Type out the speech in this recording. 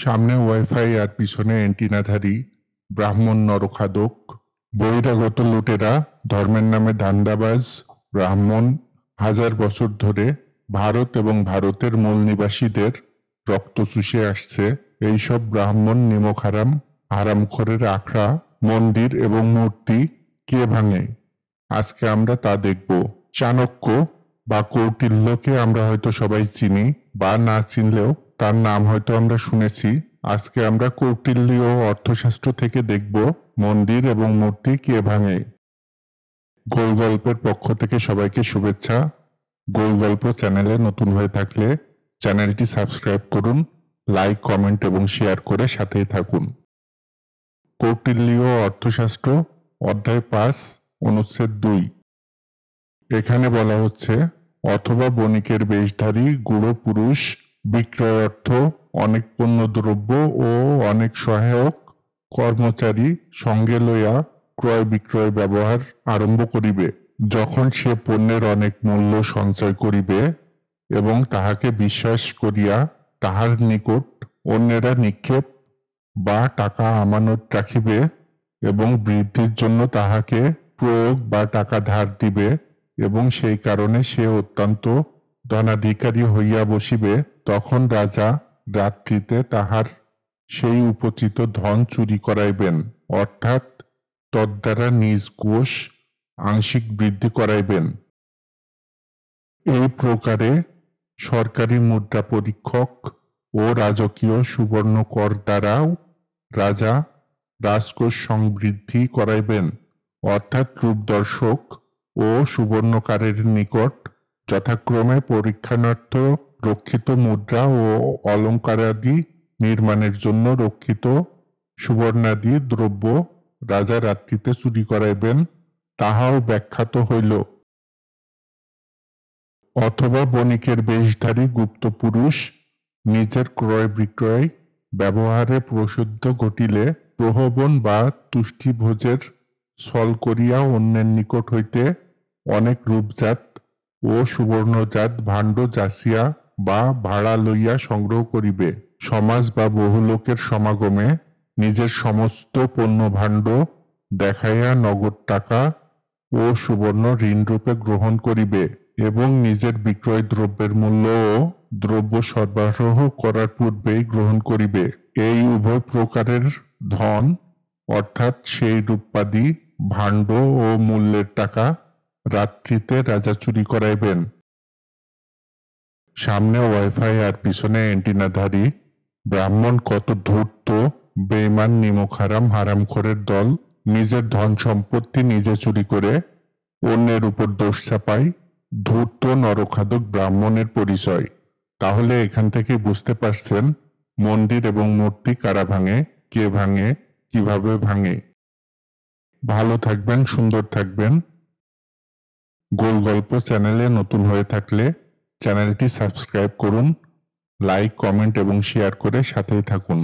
সামনে ওয়াইফাই আর পিছনে অ্যান্টিনাধারী ব্রাহ্মণ নরখাদক, বহিরাগত লুটেরা, ধর্মের নামে ধান্দাবাজ ব্রাহ্মণ হাজার বছর ধরে ভারত এবং ভারতের মূল নিবাসীদের রক্ত চুষে আসছে। এইসব ব্রাহ্মণ নিমক হারাম, হারামখোরের আখড়া, মন্দির এবং মূর্তি কে ভাঙে? আজকে আমরা তা দেখব। চাণক্য বা কৌটিল্যকে আমরা হয়তো সবাই চিনি, বা না চিনলেও তার নাম হয়তো আমরা শুনেছি। আজকে আমরা কৌটিল্য অর্থশাস্ত্র থেকে দেখব মন্দির এবং মূর্তি কে ভাঙে। গোল গল্পের পক্ষ থেকে সবাইকে শুভেচ্ছা। গোল গল্প চ্যানেলে নতুন হয়ে থাকলে চ্যানেলটি সাবস্ক্রাইব করুন, লাইক, কমেন্ট এবং শেয়ার করে সাথেই থাকুন। কৌটিল্য অর্থশাস্ত্র অধ্যায় ৫ অনুচ্ছেদ ২। এখানে বলা হচ্ছে, অথবা বণিকের বেশধারী গূঢ় পুরুষ বিক্রয়ার্থ অনেক পণ্যদ্রব্য ও অনেক সহায়ক কর্মচারী সঙ্গে লইয়া ক্রয় বিক্রয় ব্যবহার আরম্ভ করিবে। যখন সে পণ্যের অনেক মূল্য সঞ্চয় করিবে এবং তাহাকে বিশ্বাস করিয়া তাহার নিকট অন্যেরা নিক্ষেপ বা টাকা আমানত রাখিবে এবং বৃদ্ধির জন্য তাহাকে প্রয়োগ বা টাকা ধার দিবে এবং সেই কারণে সে অত্যন্ত ধনাধিকারী হইয়া বসিবে, তখন রাজা রাত্রিতে তাহার সেই উপচিত ধন চুরি করাইবেন, অর্থাৎ তদ্বারা নিজ কোষ আংশিক বৃদ্ধি করাইবেন। এই প্রকারে সরকারি মুদ্রা পরীক্ষক ও রাজকীয় সুবর্ণ কর দ্বারাও রাজা রাজকোষ সমৃদ্ধি করাইবেন, অর্থাৎ রূপদর্শক ও সুবর্ণকারের নিকট যথাক্রমে পরীক্ষার্থ রক্ষিত মুদ্রা ও অলঙ্কারাদি নির্মাণের জন্য রক্ষিত সুবর্ণাদি দ্রব্য রাজা রাত্রিতে চুরি করাইবেন, তাহাও ব্যাখ্যাত হইল। অথবা বণিকের বেশধারী গুপ্ত পুরুষ নিজের ক্রয় বিক্রয় ব্যবহারে প্রসিদ্ধ ঘটিলে প্রহবন বা তুষ্টিভোজের ছল করিয়া অন্যের নিকট হইতে অনেক রূপজাত ও সুবর্ণজাত ভাণ্ড যাচিয়া বা ভাড়া লইয়া সংগ্রহ করিবে। সমাজ বা বহু লোকের সমাগমে নিজের সমস্ত পণ্যভাণ্ড দেখাইয়া নগদ টাকা ও সুবর্ণ ঋণরূপে গ্রহণ করিবে এবং নিজের বিক্রয় দ্রব্যের মূল্য ও দ্রব্য সরবরাহ করার পূর্বেই গ্রহণ করিবে। এই উভয় প্রকারের ধন, অর্থাৎ সেই রূপাদি ভাণ্ড ও মূল্যের টাকা রাত্রিতে রাজা চুরি করাইবেন। সামনে ওয়াইফাই আর পিছনে অ্যান্টিনাধারী ব্রাহ্মণ কত ধূর্ত, বেঈমান, নিমক হারাম, হারামখোরের দল নিজের ধন সম্পত্তি নিজে চুরি করে অন্যের উপর দোষ চাপায় ধূর্ত নরখাদক ব্রাহ্মণের পরিচয়। তাহলে এখান থেকে বুঝতে পারছেন মন্দির এবং মূর্তি কারা ভাঙে, কে ভাঙে, কিভাবে ভাঙে। ভালো থাকবেন, সুন্দর থাকবেন। গোল গল্প চ্যানেলে নতুন হয়ে থাকলে চ্যানেলটি সাবস্ক্রাইব করুন, লাইক, কমেন্ট এবং শেয়ার করে সাথেই থাকুন।